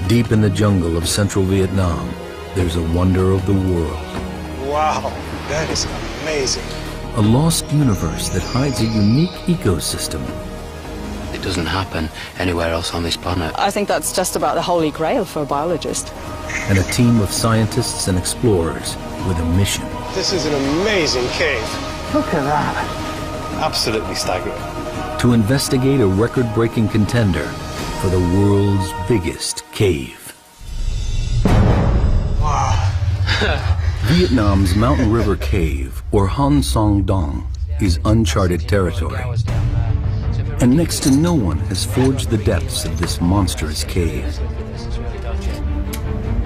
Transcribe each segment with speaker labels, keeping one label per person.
Speaker 1: Deep in the jungle of central Vietnam, there's a wonder of the world.
Speaker 2: Wow, that is amazing.
Speaker 1: A lost universe that hides a unique ecosystem.
Speaker 3: It doesn't happen anywhere else on this planet.
Speaker 4: I think that's just about the holy grail for a biologist.
Speaker 1: And a team of scientists and explorers with a mission.
Speaker 2: This is an amazing cave.
Speaker 5: Look at that.
Speaker 2: Absolutely staggering.
Speaker 1: To investigate a record-breaking contender for the world's biggest cave.
Speaker 2: Wow.
Speaker 1: Vietnam's Mountain River Cave, or Han Song Dong, is uncharted territory. And next to no one has forged the depths of this monstrous cave.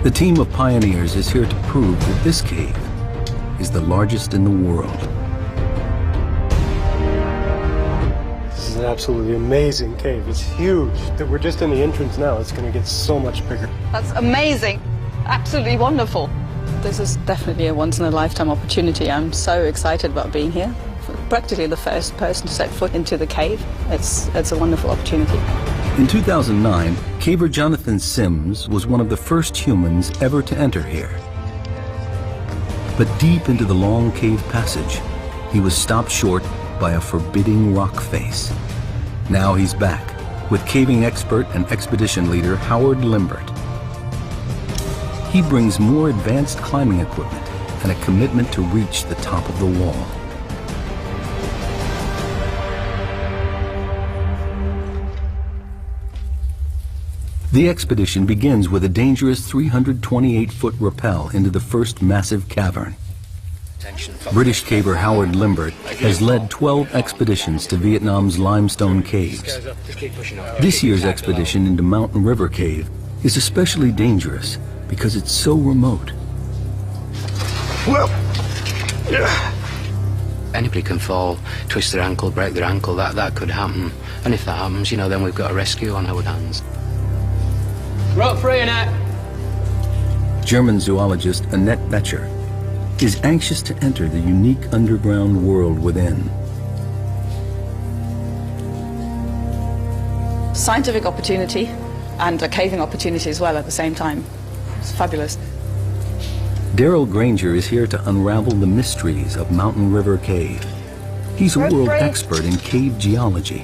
Speaker 1: The team of pioneers is here to prove that this cave is the largest in the world.
Speaker 2: This is an absolutely amazing cave. It's huge. We're just in the entrance now. It's going to get so much bigger.
Speaker 4: That's amazing. Absolutely wonderful. This is definitely a once-in-a-lifetime opportunity. I'm so excited about being here. Practically the first person to set foot into the cave. It's a wonderful opportunity.
Speaker 1: In 2009, caver Jonathan Sims was one of the first humans ever to enter here. But deep into the long cave passage, he was stopped short by a forbidding rock face. Now he's back with caving expert and expedition leader Howard Limbirt. He brings more advanced climbing equipment and a commitment to reach the top of the wall. The expedition begins with a dangerous 328-foot rappel into the first massive cavern. British caver Howard Limbirt has led 12 expeditions to Vietnam's limestone caves. This year's expedition into Mountain River Cave is especially dangerous because it's so remote.
Speaker 3: Anybody can fall, twist their ankle, break their ankle, that could happen. And if that happens, you know, then we've got a rescue on our hands.
Speaker 6: Rope free, Annette.
Speaker 1: German zoologist Annette Becher is anxious to enter the unique underground world within.
Speaker 4: Scientific opportunity and a caving opportunity as well at the same time. It's fabulous.
Speaker 1: Daryl Granger is here to unravel the mysteries of Mountain River Cave. He's a world expert in cave geology.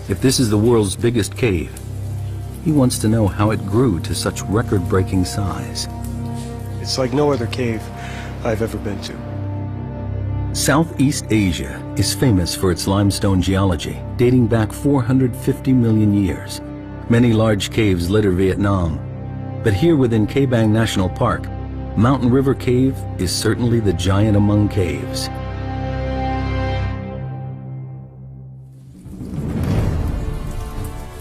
Speaker 1: If this is the world's biggest cave, he wants to know how it grew to such record-breaking size.
Speaker 2: It's like no other cave I've ever been to.
Speaker 1: Southeast Asia is famous for its limestone geology, dating back 450 million years. Many large caves litter Vietnam, but here within Ke Bang National Park, Mountain River Cave is certainly the giant among caves.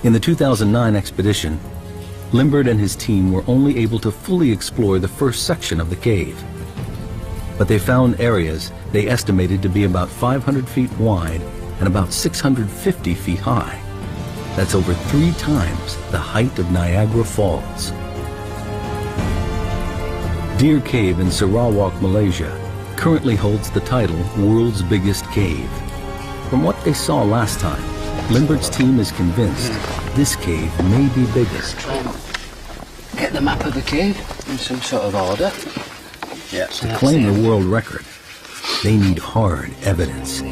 Speaker 1: In the 2009 expedition, Limbirt and his team were only able to fully explore the first section of the cave. But they found areas they estimated to be about 500 feet wide and about 650 feet high. That's over 3 times the height of Niagara Falls. Deer Cave in Sarawak, Malaysia, currently holds the title World's Biggest Cave. From what they saw last time, Limbirt's team is convinced this cave may be bigger.
Speaker 3: Let's try and get the map of the cave in some sort of order. Yeah, so
Speaker 1: to claim the world record, they need hard evidence.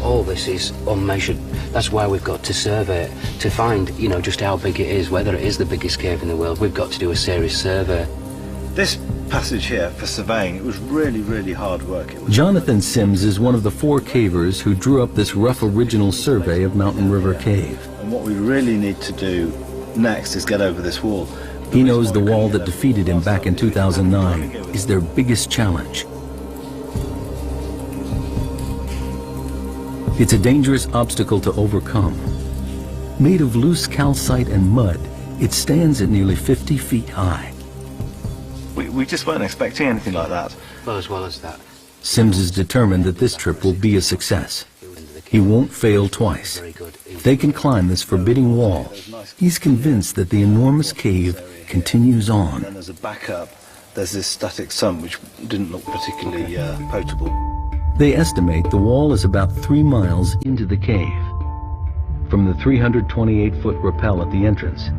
Speaker 3: All this is unmeasured. That's why we've got to survey it. To find, you know, just how big it is, whether it is the biggest cave in the world, we've got to do a serious survey.
Speaker 7: This passage here, for surveying, it was really, really hard work.
Speaker 1: Jonathan Sims is one of the 4 cavers who drew up this rough original survey of Mountain River Cave.
Speaker 7: And what we really need to do next is get over this wall.
Speaker 1: He knows the wall that defeated him back in 2009 is their biggest challenge. It's a dangerous obstacle to overcome. Made of loose calcite and mud, it stands at nearly 50 feet high.
Speaker 7: We just weren't expecting anything like that.
Speaker 3: Well, as well as that.
Speaker 1: Sims is determined that this trip will be a success. He won't fail twice. If they can climb this forbidding wall, he's convinced that the enormous cave continues on.
Speaker 7: And as a backup, there's this static sump which didn't look particularly potable.
Speaker 1: They estimate the wall is about 3 miles into the cave. From the 328-foot rappel at the entrance,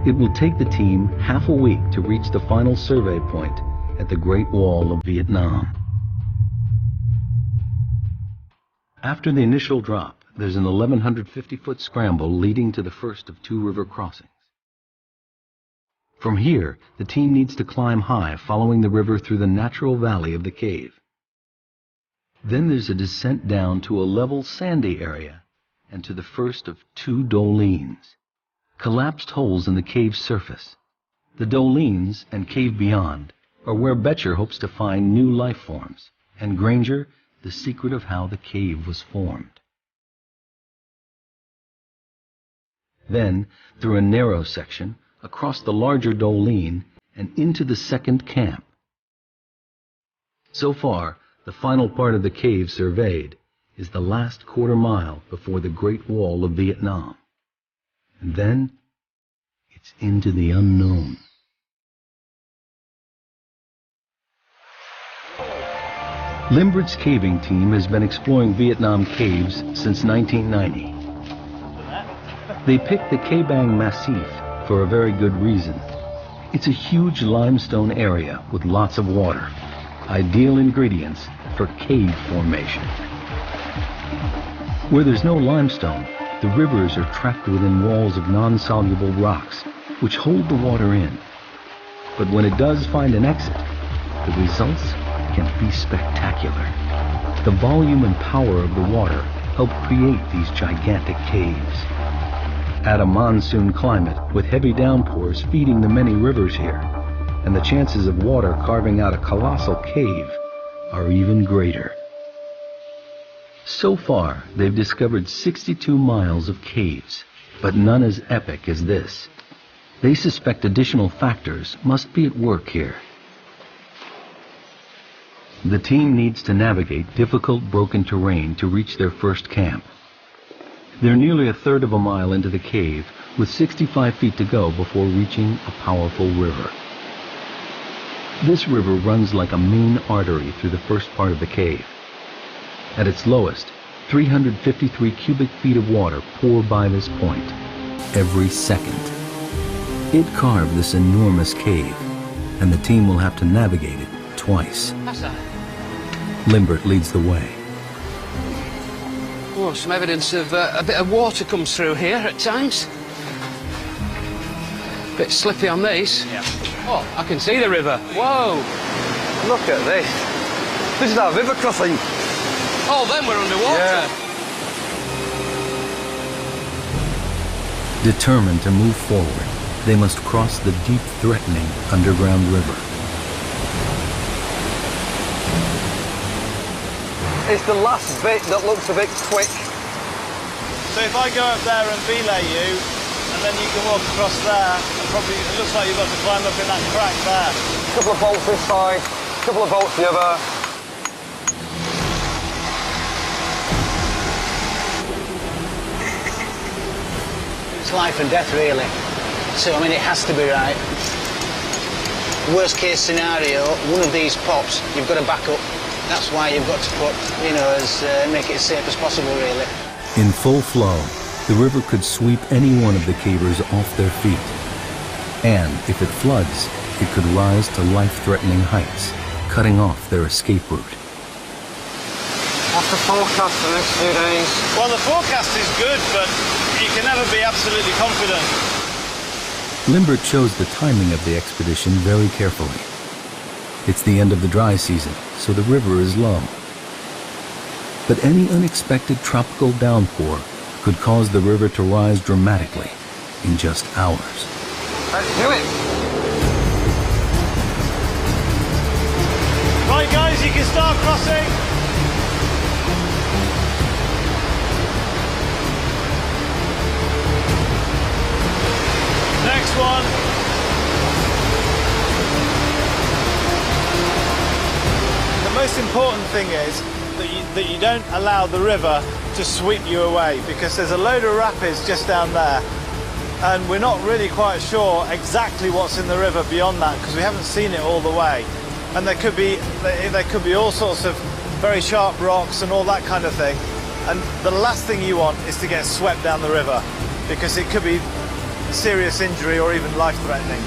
Speaker 1: it will take the team half a week to reach the final survey point at the Great Wall of Vietnam. After the initial drop, there's an 1,150-foot scramble leading to the first of 2 river crossings. From here, the team needs to climb high, following the river through the natural valley of the cave. Then there's a descent down to a level sandy area and to the first of 2 dolines, collapsed holes in the cave's surface. The dolines and cave beyond are where Becher hopes to find new life forms, and Granger, the secret of how the cave was formed. Then, through a narrow section, across the larger doline, and into the second camp. So far, the final part of the cave surveyed is the last quarter mile before the Great Wall of Vietnam. And then, it's into the unknown. Limbert's caving team has been exploring Vietnam caves since 1990. They picked the Ke Bang Massif for a very good reason. It's a huge limestone area with lots of water, ideal ingredients for cave formation. Where there's no limestone, the rivers are trapped within walls of non-soluble rocks, which hold the water in. But when it does find an exit, the results can be spectacular. The volume and power of the water help create these gigantic caves. Add a monsoon climate with heavy downpours feeding the many rivers here, and the chances of water carving out a colossal cave are even greater. So far, they've discovered 62 miles of caves, but none as epic as this. They suspect additional factors must be at work here. The team needs to navigate difficult, broken terrain to reach their first camp. They're nearly a third of a mile into the cave, with 65 feet to go before reaching a powerful river. This river runs like a main artery through the first part of the cave. At its lowest, 353 cubic feet of water pour by this point every second. It carved this enormous cave, and the team will have to navigate it twice. Limbirt leads the way.
Speaker 6: Oh, some evidence of a bit of water comes through here at times. Bit slippy on these.
Speaker 7: Yeah.
Speaker 6: Oh, I can see the river. Whoa!
Speaker 7: Look at this. This is our river crossing.
Speaker 6: Oh, then we're underwater.
Speaker 7: Yeah.
Speaker 1: Determined to move forward, they must cross the deep, threatening underground river.
Speaker 7: It's the last bit that looks a bit quick.
Speaker 8: So if I go up there and belay you, and then you can walk across there, and probably it looks like you've got to climb up in that crack there.
Speaker 7: A couple of bolts this side, a couple of bolts the other.
Speaker 9: It's life and death, really. So, I mean, it has to be right. Worst case scenario, one of these pops, you've got to back up. That's why you've got to put, you know, make it as safe as possible, really.
Speaker 1: In full flow, the river could sweep any one of the cavers off their feet. And if it floods, it could rise to life-threatening heights, cutting off their escape route.
Speaker 7: What's the forecast for the next few days?
Speaker 8: Well, the forecast is good, but you can never be absolutely confident.
Speaker 1: Limbirt chose the timing of the expedition very carefully. It's the end of the dry season, so the river is low. But any unexpected tropical downpour could cause the river to rise dramatically in just hours.
Speaker 7: Let's do it!
Speaker 8: Right, guys, you can start crossing. Next one. The most important thing is that you don't allow the river to sweep you away, because there's a load of rapids just down there, and we're not really quite sure exactly what's in the river beyond that, because we haven't seen it all the way, and there could be all sorts of very sharp rocks and all that kind of thing. And the last thing you want is to get swept down the river, because it could be serious injury or even life-threatening.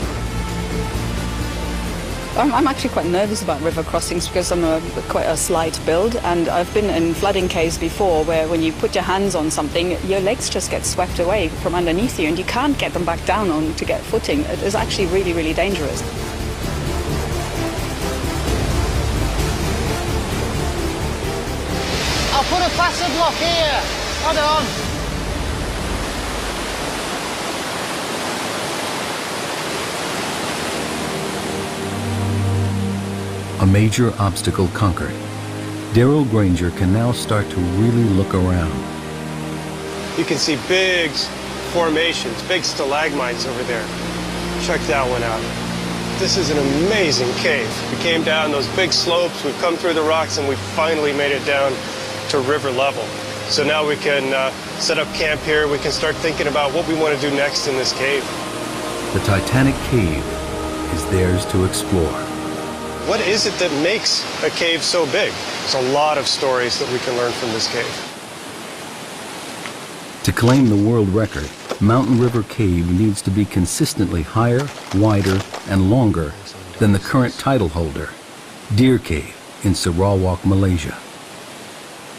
Speaker 4: I'm actually quite nervous about river crossings because I'm quite a slight build, and I've been in flooding caves before where when you put your hands on something, your legs just get swept away from underneath you and you can't get them back down on to get footing. It is actually really, really dangerous.
Speaker 9: I'll put a passive lock here. Hold on.
Speaker 1: A major obstacle conquered. Darrell Granger can now start to really look around.
Speaker 2: You can see big formations, big stalagmites over there. Check that one out. This is an amazing cave. We came down those big slopes, we've come through the rocks, and we finally made it down to river level. So now we can set up camp here. We can start thinking about what we want to do next in this cave.
Speaker 1: The Titanic Cave is theirs to explore.
Speaker 2: What is it that makes a cave so big? There's a lot of stories that we can learn from this cave.
Speaker 1: To claim the world record, Mountain River Cave needs to be consistently higher, wider, and longer than the current title holder, Deer Cave in Sarawak, Malaysia.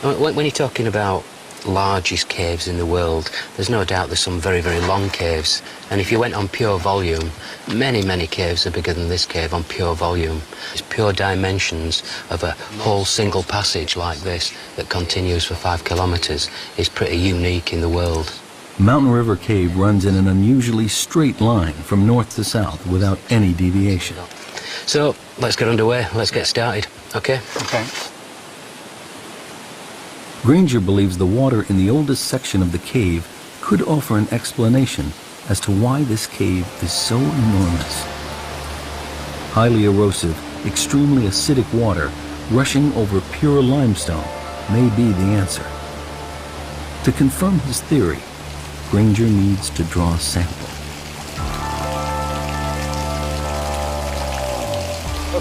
Speaker 3: When you're talking about largest caves in the world, there's no doubt there's some very, very long caves. And if you went on pure volume, many, many caves are bigger than this cave on pure volume. It's pure dimensions of a whole single passage like this that continues for 5 kilometers is pretty unique in the world.
Speaker 1: Mountain River Cave runs in an unusually straight line from north to south without any deviation.
Speaker 3: So let's get underway. Let's get started. Okay?
Speaker 9: Okay.
Speaker 1: Granger believes the water in the oldest section of the cave could offer an explanation as to why this cave is so enormous. Highly erosive, extremely acidic water rushing over pure limestone may be the answer. To confirm his theory, Granger needs to draw a sample.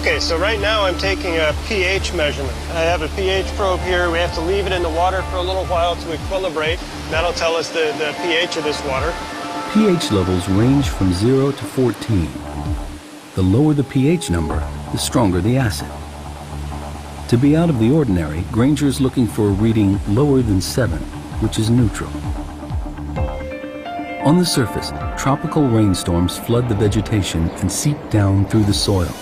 Speaker 2: Okay, so right now I'm taking a pH measurement. I have a pH probe here. We have to leave it in the water for a little while to equilibrate. That'll tell us the pH of this water.
Speaker 1: pH levels range from 0 to 14. The lower the pH number, the stronger the acid. To be out of the ordinary, Granger is looking for a reading lower than 7, which is neutral. On the surface, tropical rainstorms flood the vegetation and seep down through the soil.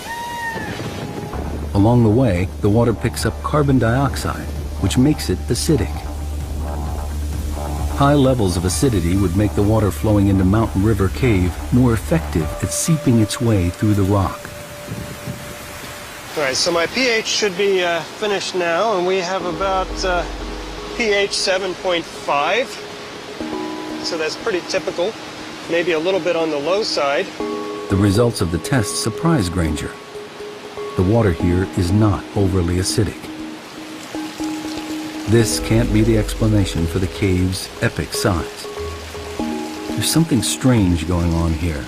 Speaker 1: Along the way, the water picks up carbon dioxide, which makes it acidic. High levels of acidity would make the water flowing into Mountain River Cave more effective at seeping its way through the rock.
Speaker 2: All right, so my pH should be finished now, and we have about pH 7.5. So that's pretty typical, maybe a little bit on the low side.
Speaker 1: The results of the test surprise Granger. The water here is not overly acidic. This can't be the explanation for the cave's epic size. There's something strange going on here,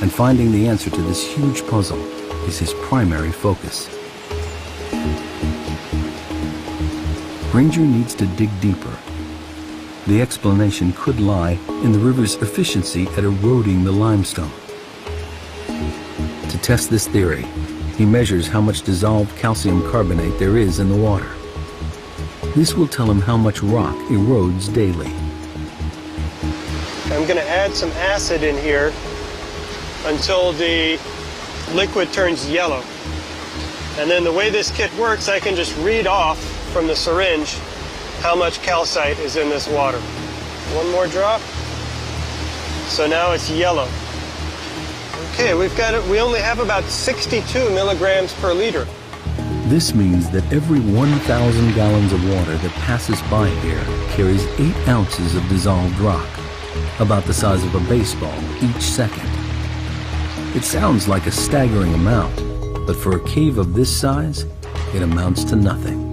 Speaker 1: and finding the answer to this huge puzzle is his primary focus. Granger needs to dig deeper. The explanation could lie in the river's efficiency at eroding the limestone. To test this theory, he measures how much dissolved calcium carbonate there is in the water. This will tell him how much rock erodes daily.
Speaker 2: I'm going to add some acid in here until the liquid turns yellow. And then the way this kit works, I can just read off from the syringe how much calcite is in this water. One more drop. So now it's yellow. Okay, we've got it. We only have about 62 milligrams per liter.
Speaker 1: This means that every 1,000 gallons of water that passes by here carries 8 ounces of dissolved rock, about the size of a baseball each second. It sounds like a staggering amount, but for a cave of this size, it amounts to nothing.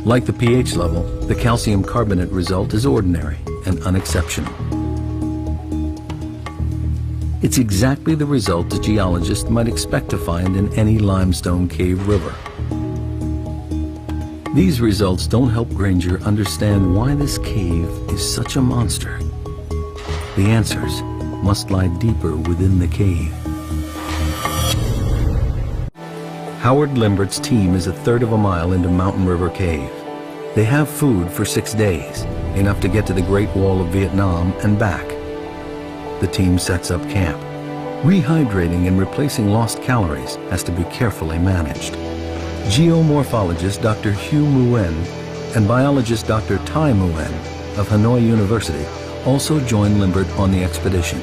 Speaker 1: Like the pH level, the calcium carbonate result is ordinary and unexceptional. It's exactly the result a geologist might expect to find in any limestone cave river. These results don't help Granger understand why this cave is such a monster. The answers must lie deeper within the cave. Howard Limbirt's team is a third of a mile into Mountain River Cave. They have food for 6 days, enough to get to the Great Wall of Vietnam and back. The team sets up camp. Rehydrating and replacing lost calories has to be carefully managed. Geomorphologist Dr. Hugh Nguyen and biologist Dr. Tai Nguyen of Hanoi University also join Limbirt on the expedition.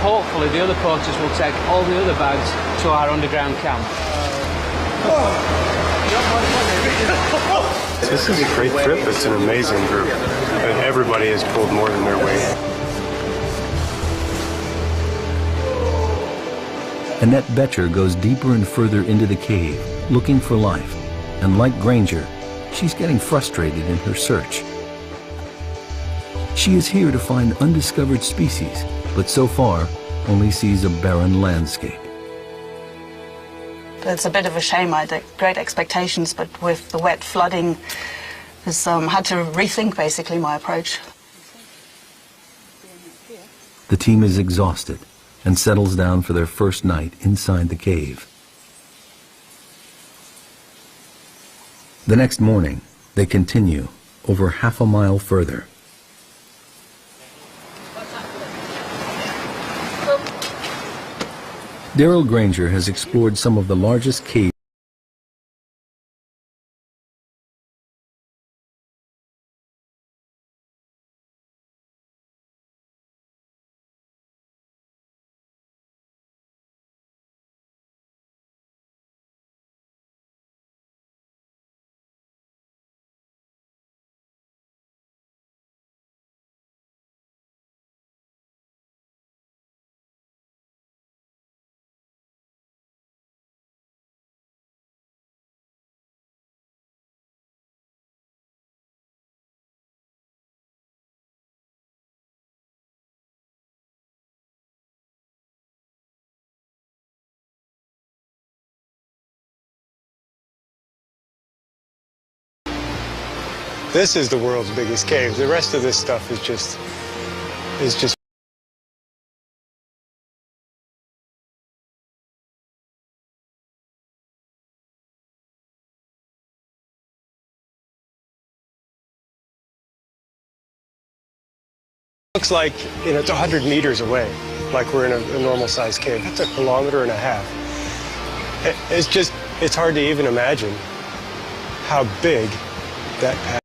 Speaker 6: Hopefully the other porters will take all the other bags to our underground camp.
Speaker 2: This is a great trip. It's an amazing group. And everybody has pulled more than their weight.
Speaker 1: Annette Betcher goes deeper and further into the cave, looking for life. And like Granger, she's getting frustrated in her search. She is here to find undiscovered species, but so far only sees a barren landscape.
Speaker 4: It's a bit of a shame. I had great expectations, but with the wet flooding, I had to rethink basically my approach.
Speaker 1: The team is exhausted and settles down for their first night inside the cave. The next morning, they continue over half a mile further. Daryl Granger has explored some of the largest caves
Speaker 2: This is the world's biggest cave. The rest of this stuff is just looks like, you know, it's 100 meters away, like we're in a normal-sized cave. That's 1.5 kilometers. It's hard to even imagine how big that path.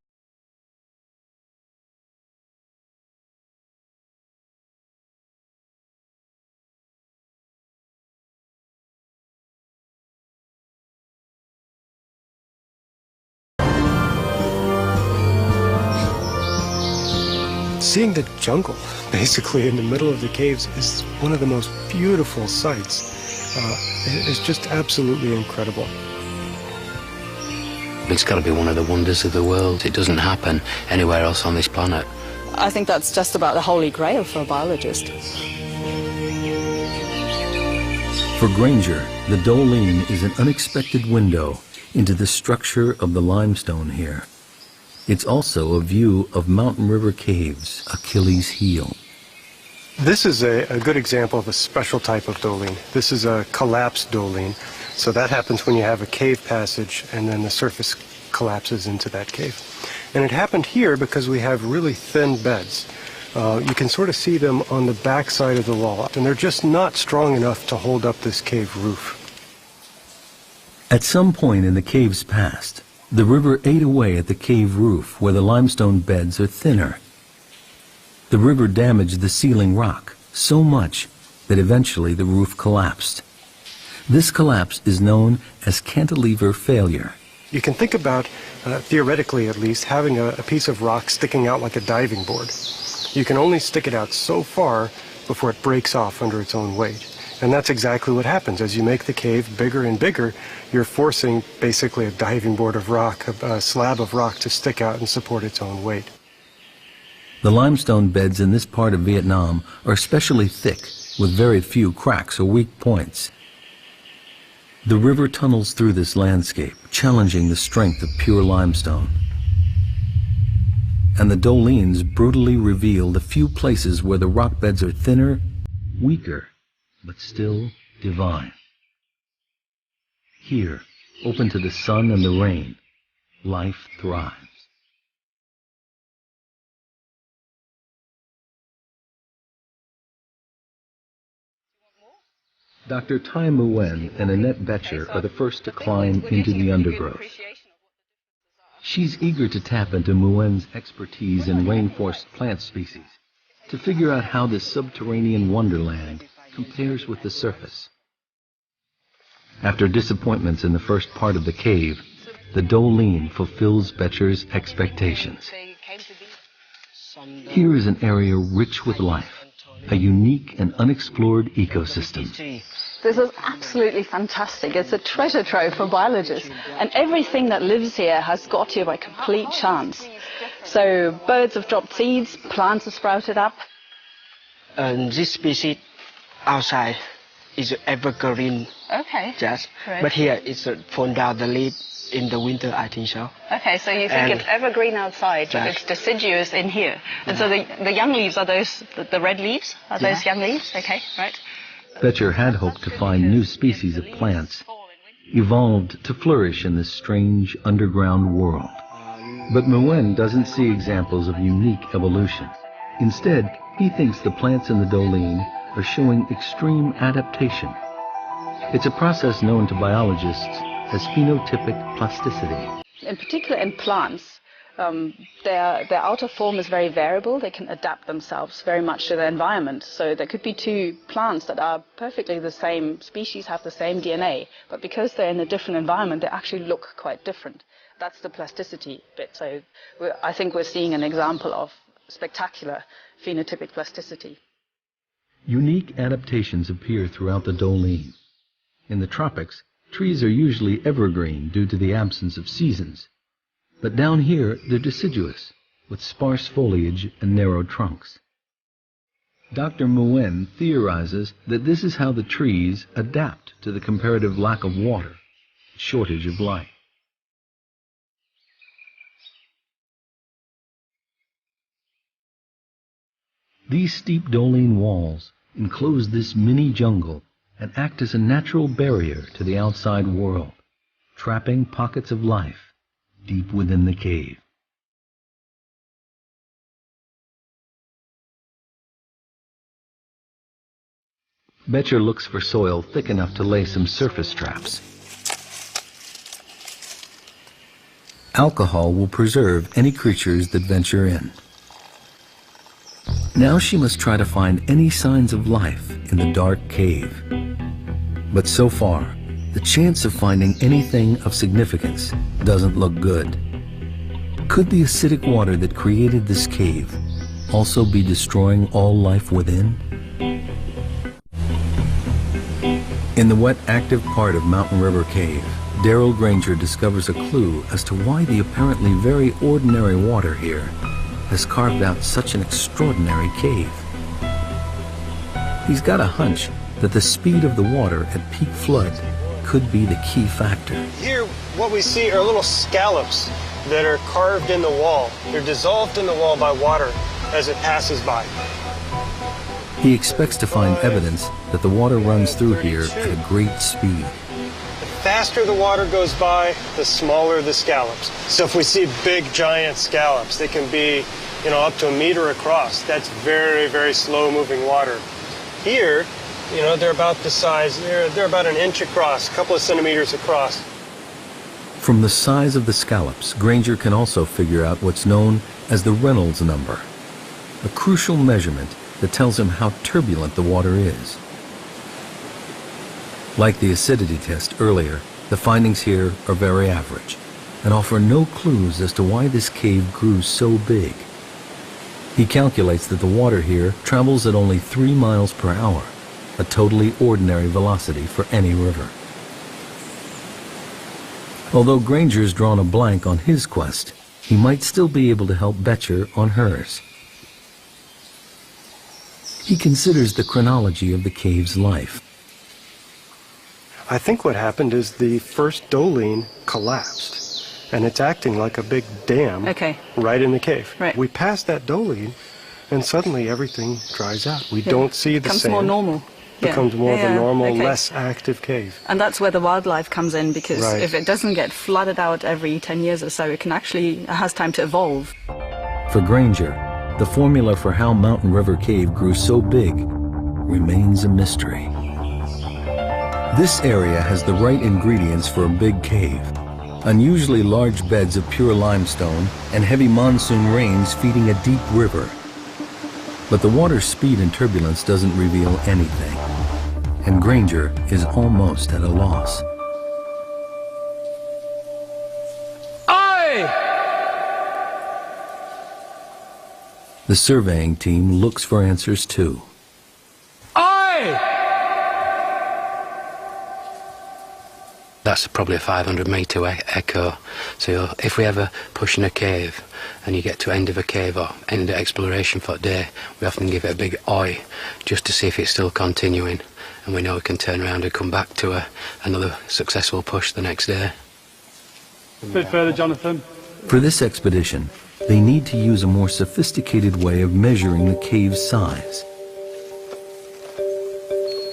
Speaker 2: Seeing the jungle, basically, in the middle of the caves is one of the most beautiful sights. It's just absolutely incredible.
Speaker 3: It's got to be one of the wonders of the world. It doesn't happen anywhere else on this planet.
Speaker 4: I think that's just about the holy grail for a biologist.
Speaker 1: For Granger, the Doling is an unexpected window into the structure of the limestone here. It's also a view of Mountain River Cave's Achilles heel.
Speaker 2: This is a good example of a special type of doling. This is a collapsed doling. So that happens when you have a cave passage and then the surface collapses into that cave. And it happened here because we have really thin beds. You can sort of see them on the back side of the wall, and they're just not strong enough to hold up this cave roof.
Speaker 1: At some point in the cave's past, the river ate away at the cave roof where the limestone beds are thinner. The river damaged the ceiling rock so much that eventually the roof collapsed. This collapse is known as cantilever failure.
Speaker 2: You can think about, theoretically at least, having a piece of rock sticking out like a diving board. You can only stick it out so far before it breaks off under its own weight. And that's exactly what happens. As you make the cave bigger and bigger, you're forcing basically a diving board of rock, a slab of rock to stick out and support its own weight.
Speaker 1: The limestone beds in this part of Vietnam are especially thick, with very few cracks or weak points. The river tunnels through this landscape, challenging the strength of pure limestone. And the dolines brutally reveal the few places where the rock beds are thinner, weaker, but still divine. Here, open to the sun and the rain, life thrives. Dr. Tai Nguyen and Annette Boettcher are the first to climb into the undergrowth. She's eager to tap into Nguyen's expertise in rainforest plant species to figure out how this subterranean wonderland compares with the surface. After disappointments in the first part of the cave, the Doline fulfills Boettcher's expectations. Here is an area rich with life, a unique and unexplored ecosystem.
Speaker 4: This is absolutely fantastic. It's a treasure trove for biologists. And everything that lives here has got here by complete chance. So birds have dropped seeds, plants have sprouted up.
Speaker 10: This species outside is evergreen.
Speaker 4: Okay.
Speaker 10: Just,
Speaker 4: right.
Speaker 10: But here it's fallen down the leaf in the winter, I think so.
Speaker 4: Okay, so you think it's evergreen outside, it's deciduous in here. And so the young leaves, are those the red leaves? Are those young leaves? Okay, right.
Speaker 1: Boettcher had hoped to find new species of plants, evolved to flourish in this strange underground world. But Nguyen doesn't see examples of unique evolution. Instead, he thinks the plants in the Doline are showing extreme adaptation. It's a process known to biologists as phenotypic plasticity.
Speaker 4: In particular in plants, their outer form is very variable. They can adapt themselves very much to their environment. So there could be two plants that are perfectly the same species, have the same DNA, but because they're in a different environment, they actually look quite different. That's the plasticity bit. So I think we're seeing an example of spectacular phenotypic plasticity.
Speaker 1: Unique adaptations appear throughout the Doline. In the tropics, trees are usually evergreen due to the absence of seasons. But down here, they're deciduous, with sparse foliage and narrow trunks. Dr. Nguyen theorizes that this is how the trees adapt to the comparative lack of water, shortage of light. These steep Doline walls enclose this mini jungle and act as a natural barrier to the outside world, trapping pockets of life deep within the cave. Boettcher looks for soil thick enough to lay some surface traps. Alcohol will preserve any creatures that venture in. Now she must try to find any signs of life in the dark cave. But so far, the chance of finding anything of significance doesn't look good. Could the acidic water that created this cave also be destroying all life within? In the wet, active part of Mountain River Cave, Daryl Granger discovers a clue as to why the apparently very ordinary water here has carved out such an extraordinary cave. He's got a hunch that the speed of the water at peak flood could be the key factor.
Speaker 2: Here, what we see are little scallops that are carved in the wall. They're dissolved in the wall by water as it passes by.
Speaker 1: He expects to find evidence that the water runs through here at a great speed.
Speaker 2: The faster the water goes by, the smaller the scallops. So if we see big, giant scallops, they can be, up to 1 meter across. That's very, very slow-moving water. Here, they're about the size, they're about 1 inch across, a couple of centimeters across.
Speaker 1: From the size of the scallops, Granger can also figure out what's known as the Reynolds number, a crucial measurement that tells him how turbulent the water is. Like the acidity test earlier, the findings here are very average and offer no clues as to why this cave grew so big. He calculates that the water here travels at only 3 miles per hour, a totally ordinary velocity for any river. Although Granger's drawn a blank on his quest, he might still be able to help Boettcher on hers. He considers the chronology of the cave's life.
Speaker 11: I think what happened is the first doline collapsed, and it's acting like a big dam right in the cave.
Speaker 4: Right.
Speaker 11: We passed that doline, and suddenly everything dries out. We don't see the same.
Speaker 4: Becomes more normal.
Speaker 11: Becomes more of a normal, less active cave.
Speaker 4: And that's where the wildlife comes in, because if it doesn't get flooded out every 10 years or so, it has time to evolve.
Speaker 1: For Granger, the formula for how Mountain River Cave grew so big remains a mystery. This area has the right ingredients for a big cave. Unusually large beds of pure limestone and heavy monsoon rains feeding a deep river. But the water's speed and turbulence doesn't reveal anything, and Granger is almost at a loss.
Speaker 6: Aye!
Speaker 1: The surveying team looks for answers too.
Speaker 6: Aye!
Speaker 3: That's probably a 500-metre echo. So if we ever push in a cave and you get to end of a cave or end of exploration for a day, we often give it a big oi just to see if it's still continuing, and we know we can turn around and come back to another successful push the next day.
Speaker 6: A bit further, Jonathan.
Speaker 1: For this expedition, they need to use a more sophisticated way of measuring the cave's size.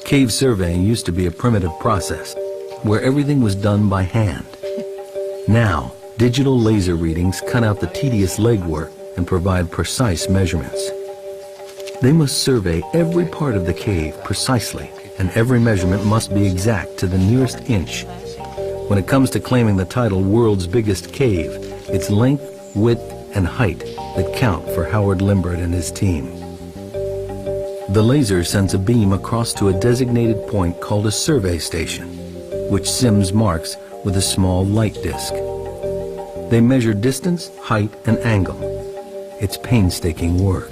Speaker 1: Cave surveying used to be a primitive process, where everything was done by hand. Now, digital laser readings cut out the tedious legwork and provide precise measurements. They must survey every part of the cave precisely, and every measurement must be exact to the nearest inch. When it comes to claiming the title World's Biggest Cave, it's length, width, and height that count for Howard Limbirt and his team. The laser sends a beam across to a designated point called a survey station, which Sims marks with a small light disc. They measure distance, height, and angle. It's painstaking work.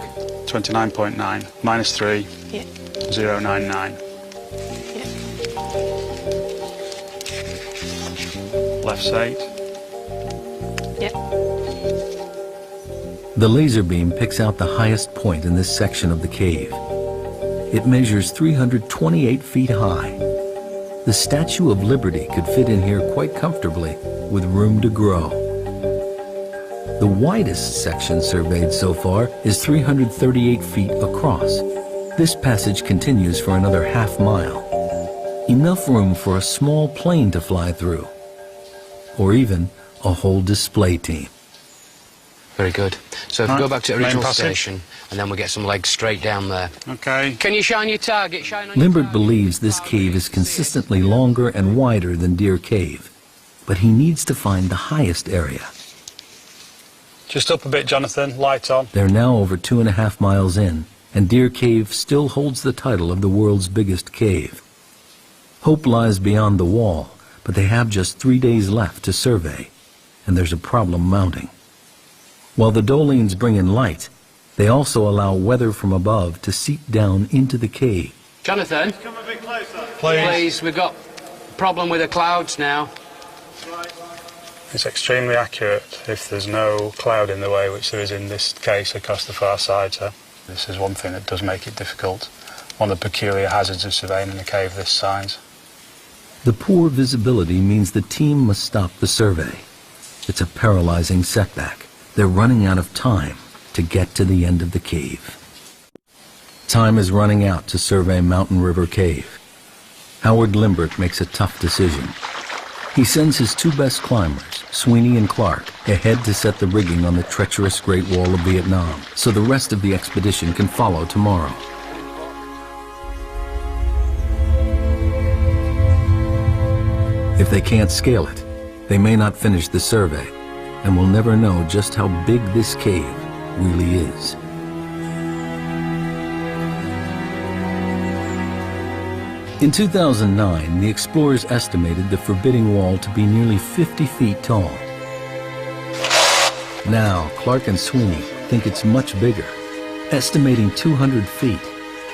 Speaker 12: 29.9 minus 3, 0.99. Left's 8.
Speaker 1: The laser beam picks out the highest point in this section of the cave. It measures 328 feet high. The Statue of Liberty could fit in here quite comfortably, with room to grow. The widest section surveyed so far is 338 feet across. This passage continues for another half mile. Enough room for a small plane to fly through, or even a whole display team.
Speaker 3: Very good. So if we go back to the original station, and then we'll get some legs straight down there.
Speaker 12: Okay.
Speaker 3: Can you shine your target?
Speaker 1: Limbirt believes this cave is consistently longer and wider than Deer Cave, but he needs to find the highest area.
Speaker 12: Just up a bit, Jonathan. Lights on.
Speaker 1: They're now over 2.5 miles in, and Deer Cave still holds the title of the world's biggest cave. Hope lies beyond the wall, but they have just 3 days left to survey, and there's a problem mounting. While the dolines bring in light, they also allow weather from above to seep down into the cave.
Speaker 6: Jonathan,
Speaker 8: come a bit closer.
Speaker 6: Please, we've got a problem with the clouds now.
Speaker 12: It's extremely accurate if there's no cloud in the way, which there is in this case across the far side. So this is one thing that does make it difficult. One of the peculiar hazards of surveying in a cave this size.
Speaker 1: The poor visibility means the team must stop the survey. It's a paralyzing setback. They're running out of time to get to the end of the cave. Time is running out to survey Mountain River Cave. Howard Limbirt makes a tough decision. He sends his 2 best climbers, Sweeney and Clark, ahead to set the rigging on the treacherous Great Wall of Vietnam, so the rest of the expedition can follow tomorrow. If they can't scale it, they may not finish the survey, and we'll never know just how big this cave really is. In 2009, the explorers estimated the forbidding wall to be nearly 50 feet tall. Now, Clark and Sweeney think it's much bigger, estimating 200 feet,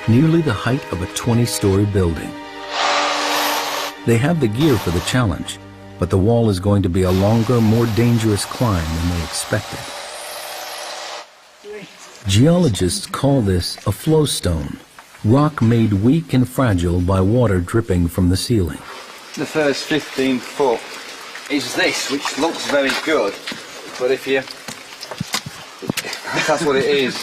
Speaker 1: nearly the height of a 20-story building. They have the gear for the challenge, but the wall is going to be a longer, more dangerous climb than they expected. Geologists call this a flowstone, rock made weak and fragile by water dripping from the ceiling.
Speaker 13: the first 15 foot is this, which looks very good, but if that's what it is.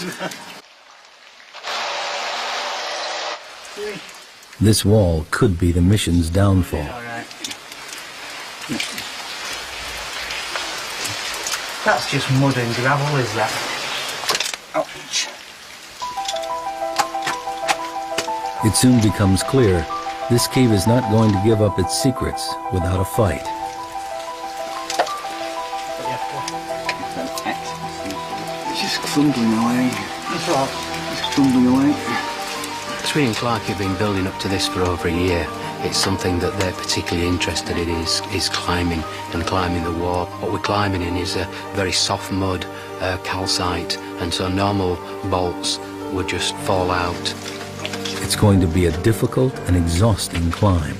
Speaker 1: This wall could be the mission's downfall.
Speaker 5: That's just mud and gravel, is that?
Speaker 13: Ouch.
Speaker 1: It soon becomes clear this cave is not going to give up its secrets without a fight.
Speaker 13: It's just crumbling away. That's all. It's crumbling away.
Speaker 3: Sweet and Clark have been building up to this for over a year. It's something that they're particularly interested in is climbing and climbing the wall. What we're climbing in is a very soft mud, calcite, and so normal bolts would just fall out.
Speaker 1: It's going to be a difficult and exhausting climb.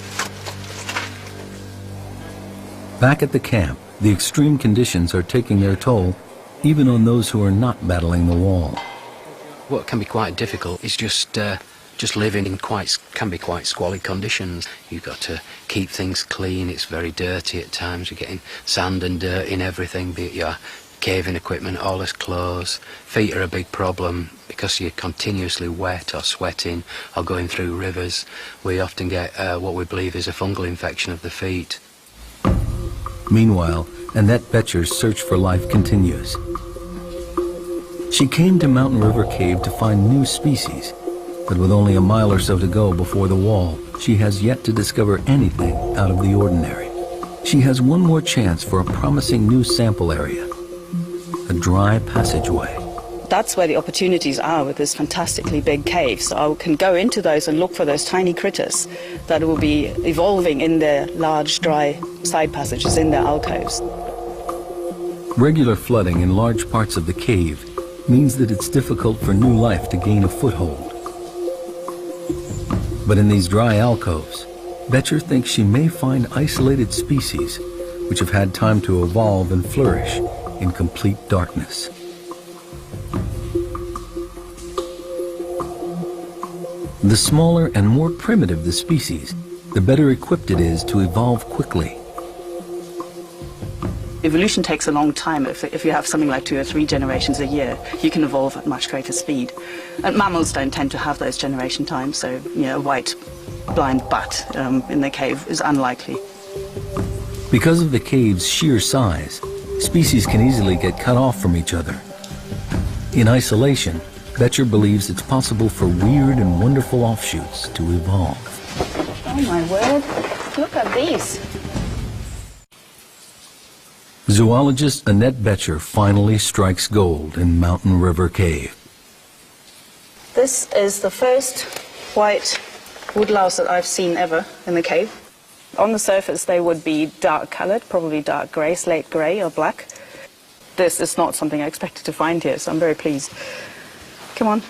Speaker 1: Back at the camp, the extreme conditions are taking their toll, even on those who are not battling the wall.
Speaker 3: What can be quite difficult is just living in can be quite squalid conditions. You've got to keep things clean. It's very dirty at times. You're getting sand and dirt in everything, be it your caving equipment, all this clothes. Feet are a big problem because you're continuously wet or sweating or going through rivers. We often get what we believe is a fungal infection of the feet.
Speaker 1: Meanwhile, Annette Betcher's search for life continues. She came to Mountain River Cave to find new species, but with only a mile or so to go before the wall, she has yet to discover anything out of the ordinary. She has one more chance for a promising new sample area, a dry passageway.
Speaker 4: That's where the opportunities are with this fantastically big cave. So I can go into those and look for those tiny critters that will be evolving in their large, dry side passages, in their alcoves.
Speaker 1: Regular flooding in large parts of the cave means that it's difficult for new life to gain a foothold. But in these dry alcoves, Betcher thinks she may find isolated species which have had time to evolve and flourish in complete darkness. The smaller and more primitive the species, the better equipped it is to evolve quickly.
Speaker 4: Evolution takes a long time. If you have something like 2 or 3 generations a year, you can evolve at much greater speed. And mammals don't tend to have those generation times, so a white blind butt in the cave is unlikely.
Speaker 1: Because of the cave's sheer size, species can easily get cut off from each other. In isolation, Betcher believes it's possible for weird and wonderful offshoots to evolve.
Speaker 4: Oh my word, look at these.
Speaker 1: Zoologist Annette Betcher finally strikes gold in Mountain River Cave.
Speaker 4: This is the first white woodlouse that I've seen ever in the cave. On the surface they would be dark colored, probably dark grey, slate grey or black. This is not something I expected to find here, so I'm very pleased. Come on.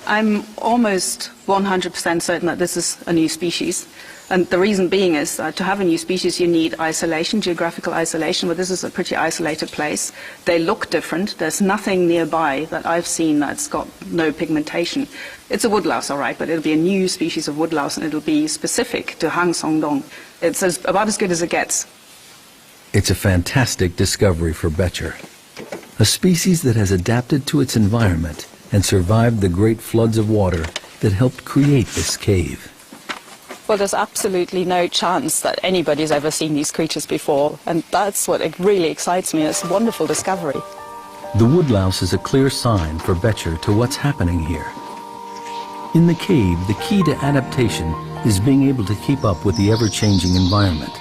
Speaker 4: I'm almost 100% certain that this is a new species. And the reason being is that to have a new species you need isolation, geographical isolation, but this is a pretty isolated place. They look different. There's nothing nearby that I've seen that's got no pigmentation. It's a woodlouse, all right, but it'll be a new species of woodlouse and it'll be specific to Hang Song Dong. It's about as good as it gets.
Speaker 1: It's a fantastic discovery for Betcher. A species that has adapted to its environment and survived the great floods of water that helped create this cave.
Speaker 4: Well, there's absolutely no chance that anybody's ever seen these creatures before, and that's what really excites me. It's a wonderful discovery.
Speaker 1: The woodlouse is a clear sign for Betcher to what's happening here. In the cave, the key to adaptation is being able to keep up with the ever-changing environment,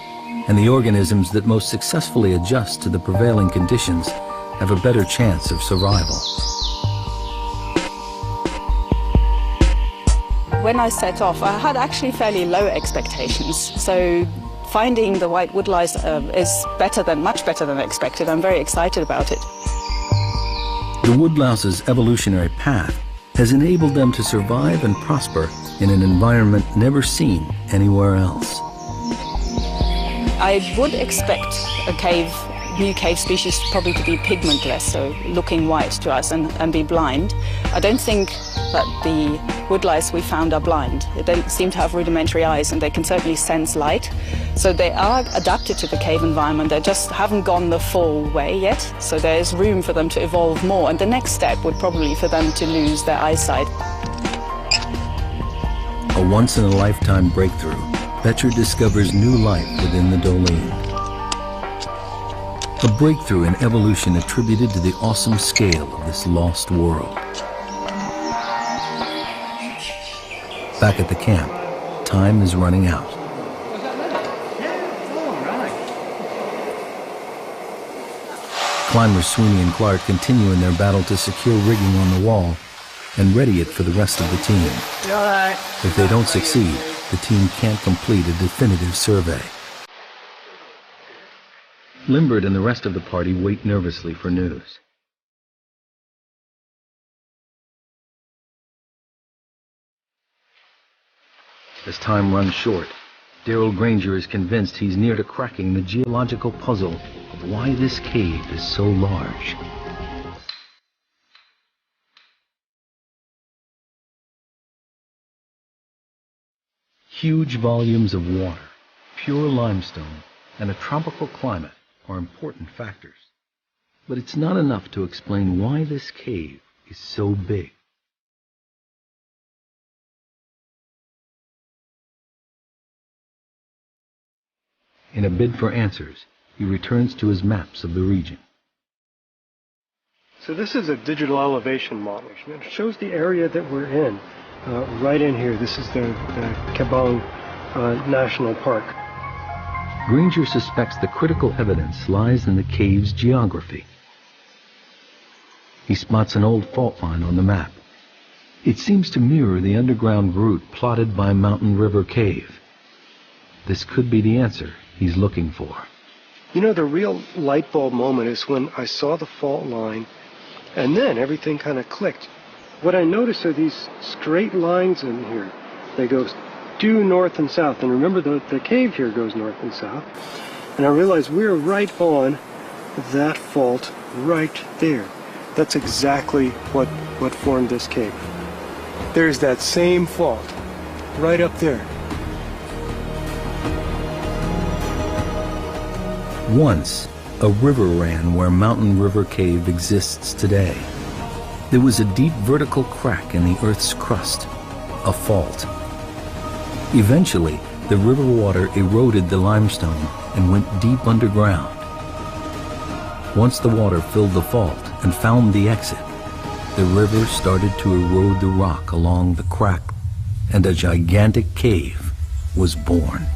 Speaker 1: and the organisms that most successfully adjust to the prevailing conditions have a better chance of survival.
Speaker 4: When I set off, I had actually fairly low expectations. So finding the white woodlouse is much better than I expected. I'm very excited about it.
Speaker 1: The woodlouse's evolutionary path has enabled them to survive and prosper in an environment never seen anywhere else.
Speaker 4: I would expect new cave species probably to be pigmentless, so looking white to us and be blind. I don't think that the woodlice we found are blind. They seem to have rudimentary eyes, and they can certainly sense light. So they are adapted to the cave environment. They just haven't gone the full way yet. So there's room for them to evolve more. And the next step would probably be for them to lose their eyesight.
Speaker 1: A once-in-a-lifetime breakthrough, Becher discovers new life within the Doling. A breakthrough in evolution attributed to the awesome scale of this lost world. Back at the camp, time is running out. Climbers Sweeney and Clark continue in their battle to secure rigging on the wall and ready it for the rest of the team. If they don't succeed, the team can't complete a definitive survey. Limbirt and the rest of the party wait nervously for news. As time runs short, Darrell Granger is convinced he's near to cracking the geological puzzle of why this cave is so large. Huge volumes of water, pure limestone, and a tropical climate are important factors. But it's not enough to explain why this cave is so big. In a bid for answers, he returns to his maps of the region.
Speaker 11: So this is a digital elevation model. It shows the area that we're in. Right in here, this is the Kabang National Park.
Speaker 1: Granger suspects the critical evidence lies in the cave's geography. He spots an old fault line on the map. It seems to mirror the underground route plotted by Mountain River Cave. This could be the answer he's looking for.
Speaker 11: You know, the real light bulb moment is when I saw the fault line, and then everything kind of clicked. What I noticed are these straight lines in here. They go due north and south, and remember the cave here goes north and south. And I realized we're right on that fault right there. That's exactly what formed this cave. There's that same fault right up there.
Speaker 1: Once, a river ran where Mountain River Cave exists today. There was a deep vertical crack in the Earth's crust, a fault. Eventually, the river water eroded the limestone and went deep underground. Once the water filled the fault and found the exit, the river started to erode the rock along the crack, and a gigantic cave was born.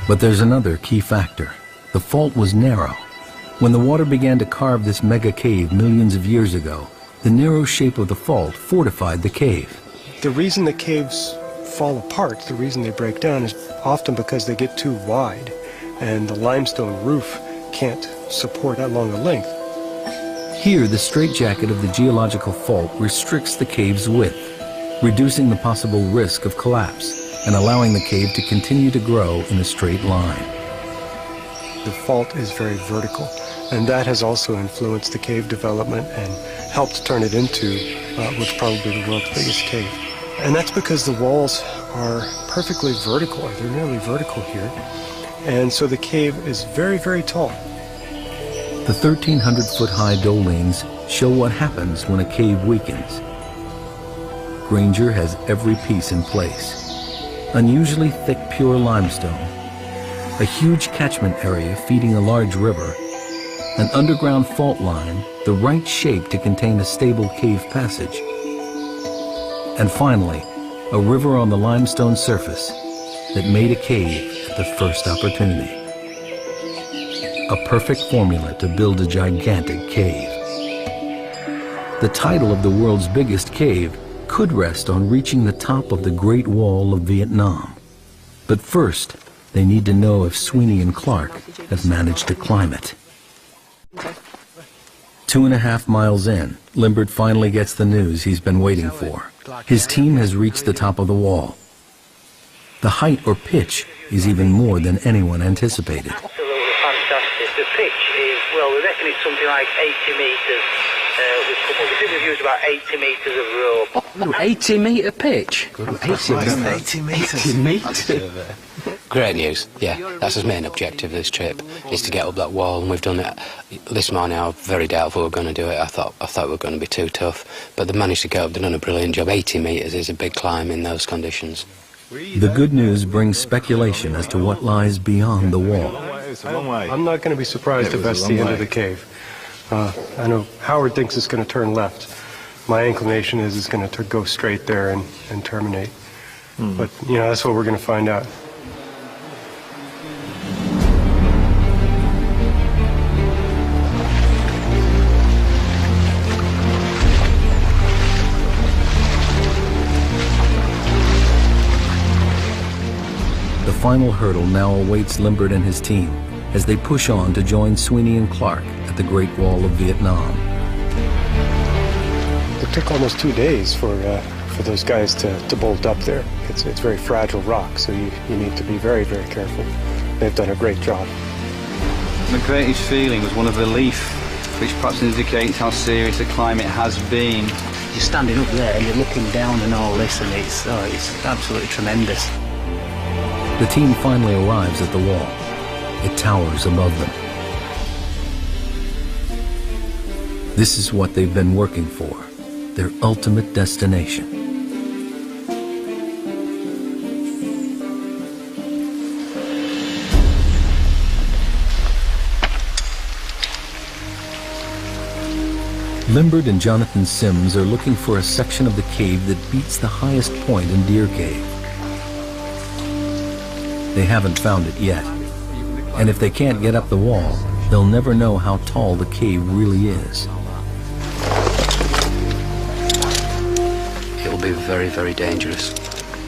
Speaker 1: But there's another key factor. The fault was narrow. When the water began to carve this mega cave millions of years ago, the narrow shape of the fault fortified the cave.
Speaker 11: The reason the caves fall apart, the reason they break down, is often because they get too wide and the limestone roof can't support that long a length.
Speaker 1: Here, the straitjacket of the geological fault restricts the cave's width, reducing the possible risk of collapse and allowing the cave to continue to grow in a straight line.
Speaker 11: The fault is very vertical, and that has also influenced the cave development and helped turn it into what's probably the world's biggest cave. And that's because the walls are perfectly vertical, or they're nearly vertical here, and so the cave is very, very tall.
Speaker 1: The 1,300-foot-high dolines show what happens when a cave weakens. Granger has every piece in place. Unusually thick pure limestone, a huge catchment area feeding a large river, an underground fault line, the right shape to contain a stable cave passage, and finally, a river on the limestone surface that made a cave at the first opportunity. A perfect formula to build a gigantic cave. The title of the world's biggest cave could rest on reaching the top of the Great Wall of Vietnam. But first, they need to know if Sweeney and Clark have managed to climb it. 2.5 miles in, Limbirt finally gets the news he's been waiting for. His team has reached the top of the wall. The height or pitch is even more than anyone anticipated.
Speaker 14: Absolutely fantastic. The pitch is, well, we reckon it's something like 80 metres. we've come up. We think we've used about 80 metres of rope.
Speaker 3: Oh, 80-metre pitch?
Speaker 14: 80
Speaker 3: metres. Great news, yeah. That's his main objective of this trip, is to get up that wall, and we've done it. This morning I was very doubtful we were going to do it. I thought we were going to be too tough, but they managed to get up. They've done a brilliant job. 80 metres is a big climb in those conditions.
Speaker 1: The good news brings speculation as to what lies beyond the wall.
Speaker 11: I'm not going to be surprised if that's the end of the cave. I know Howard thinks it's going to turn left. My inclination is it's going to go straight there and terminate. But, you know, that's what we're going to find out.
Speaker 1: The final hurdle now awaits Limbirt and his team as they push on to join Sweeney and Clark at the Great Wall of Vietnam.
Speaker 11: It took almost 2 days for those guys to bolt up there. It's very fragile rock, so you need to be very, very careful. They've done a great job.
Speaker 13: The greatest feeling was one of relief, which perhaps indicates how serious the climb it has been.
Speaker 9: You're standing up there and you're looking down and all this, and it's absolutely tremendous.
Speaker 1: The team finally arrives at the wall. It towers above them. This is what they've been working for, their ultimate destination. Limbirt and Jonathan Sims are looking for a section of the cave that beats the highest point in Deer Cave. They haven't found it yet, and if they can't get up the wall, they'll never know how tall the cave really is.
Speaker 3: It'll be very, very dangerous,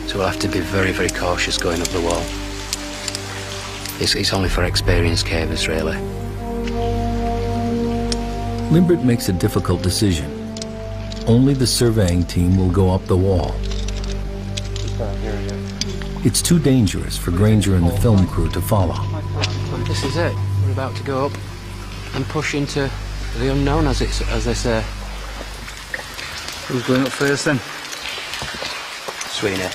Speaker 3: so we'll have to be very, very cautious going up the wall. It's only for experienced cavers, really.
Speaker 1: Limbirt makes a difficult decision. Only the surveying team will go up the wall. It's too dangerous for Granger and the film crew to follow.
Speaker 3: This is it. We're about to go up and push into the unknown, as they say.
Speaker 13: Who's going up first then?
Speaker 3: Sweeney.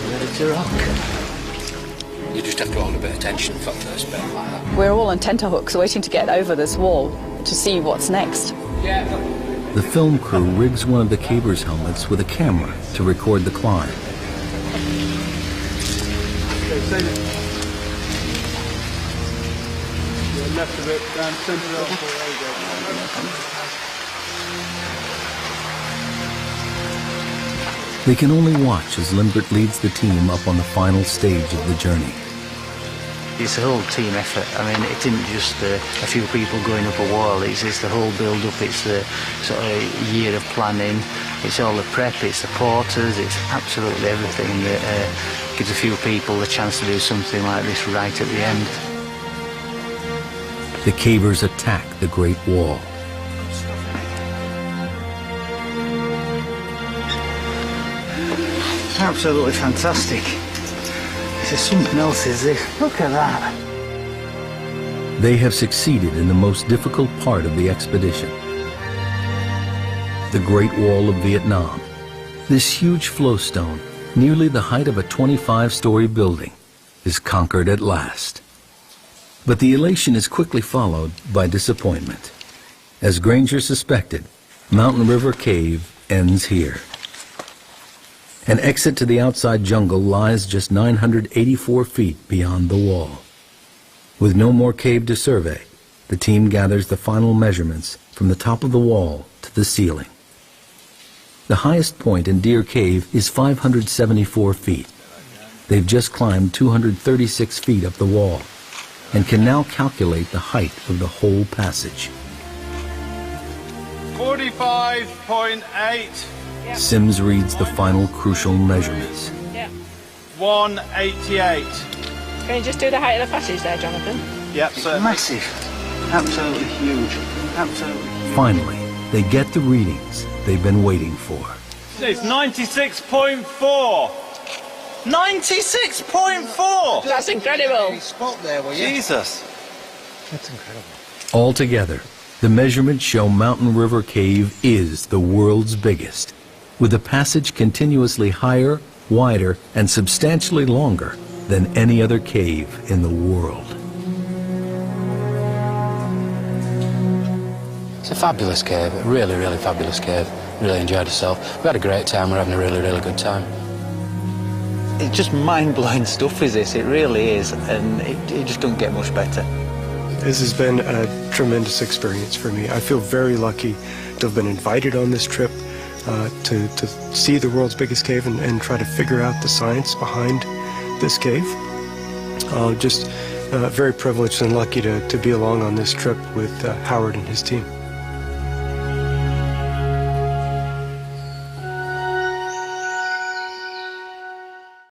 Speaker 9: Ready to rock.
Speaker 3: You just have to hold a bit of tension for the first bit like that.
Speaker 4: We're all on tenterhooks waiting to get over this wall to see what's next.
Speaker 1: The film crew rigs one of the cavers' helmets with a camera to record the climb.
Speaker 12: Left a bit, down, centre it off.
Speaker 1: They can only watch as Limbirt leads the team up on the final stage of the journey.
Speaker 9: It's a whole team effort. I mean, it isn't just a few people going up a wall. It's the whole build-up. It's the sort of year of planning. It's all the prep. It's the porters. It's absolutely everything that gives a few people the chance to do something like this right at the end.
Speaker 1: The cavers attack the Great Wall.
Speaker 9: It's absolutely fantastic. There's something else, is there? Look at that.
Speaker 1: They have succeeded in the most difficult part of the expedition. The Great Wall of Vietnam. This huge flowstone, nearly the height of a 25-story building, is conquered at last. But the elation is quickly followed by disappointment. As Granger suspected, Mountain River Cave ends here. An exit to the outside jungle lies just 984 feet beyond the wall. With no more cave to survey, the team gathers the final measurements from the top of the wall to the ceiling. The highest point in Deer Cave is 574 feet. They've just climbed 236 feet up the wall and can now calculate the height of the whole passage.
Speaker 8: 45.8.
Speaker 1: Sims reads the final crucial measurements.
Speaker 8: 188.
Speaker 4: Can you just do the height of the passage there, Jonathan?
Speaker 8: Yep,
Speaker 9: so massive. Absolutely huge. Absolutely huge.
Speaker 1: Finally, they get the readings they've been waiting for.
Speaker 8: It's 96.4. 96.4!
Speaker 4: That's incredible.
Speaker 9: Spot there, will you?
Speaker 8: Jesus.
Speaker 7: That's incredible.
Speaker 1: Altogether, the measurements show Mountain River Cave is the world's biggest, with the passage continuously higher, wider, and substantially longer than any other cave in the world.
Speaker 3: It's a fabulous cave, a really, really fabulous cave. Really enjoyed ourselves. We had a great time, we're having a really, really good time.
Speaker 15: It's just mind-blowing stuff, is this? It really is, and it just don't get much better.
Speaker 11: This has been a tremendous experience for me. I feel very lucky to have been invited on this trip to see the world's biggest cave and try to figure out the science behind this cave. Just very privileged and lucky to be along on this trip with Howard and his team.